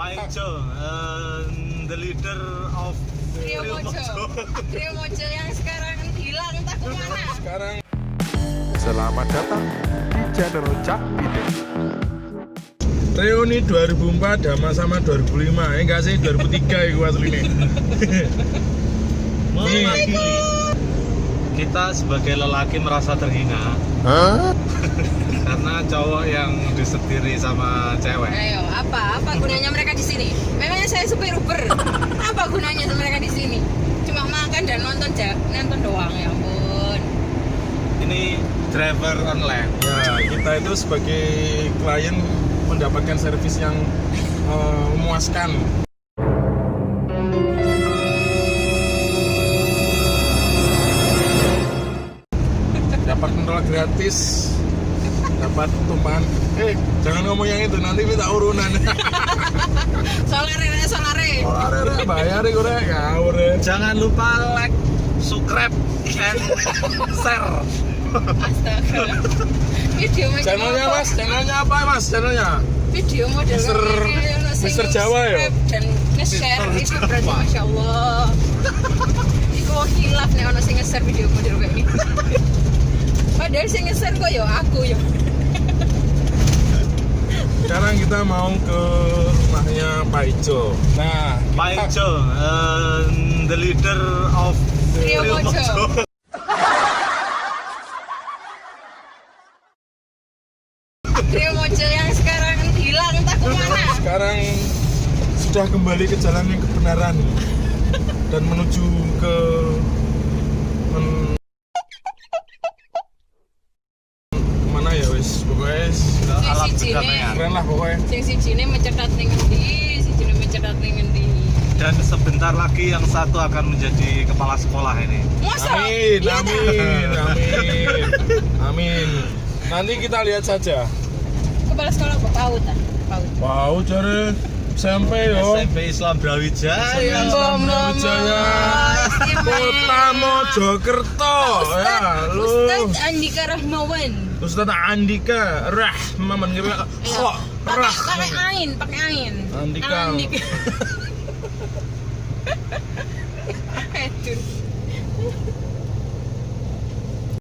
Pak Ijo, the leader of Trio Mojo yang sekarang hilang entah kemana. Sekarang selamat datang di channel Cak Pide. Reuni 2004 sama 2005, enggak sih 2003 itu aslinya. Kita sebagai lelaki merasa terhina karena cowok yang disetiri sama cewek. Ayo, apa gunanya mereka di sini? Memangnya saya supir Uber. Apa gunanya mereka di sini? Cuma makan dan nonton doang, ya ampun. Ini driver online. Ya, kita itu sebagai klien mendapatkan servis yang memuaskan. Dapat kontrol gratis, dapat tumpahan. Jangan ngomong yang itu, nanti minta urunan. Solare. Oleh bayar gue ngawur. Jangan lupa like, subscribe, and share. Astaga. Video macam Channelnya apa? mas, channelnya apa mas? Channelnya? Video model Mister Jawa ya? dan nge-share itu berarti Masya Allah. Iku hilaf nih orang sing nge-share video model kayak ini. Padahal sing nge-share kok ya aku ya. Sekarang kita mau ke rumahnya Pak Ijo. Nah, Pak Ijo, the leader of Trio Mojo. Trio Mojo yang sekarang hilang entah kemana. sekarang sudah kembali ke jalan yang kebenaran dan menuju ke mana ya wis pokoknya alam Siji perdamaian. keren lah pokoknya. sing sijine mencetat ning endi, sijine mencetat ning endi. Dan sebentar lagi yang satu akan menjadi kepala sekolah ini. Masa? Amin, Iya, dah. amin. Nanti kita lihat saja. Kepala sekolah apa? PAUD. Wow, cari SMP yo. SMP Islam Brawijaya. Brawijaya, Kota Mojokerto ya, lu. Ustaz Andika Rahmawan. Ustaz Andika Rahmawan kira. Pakai ain. Andika.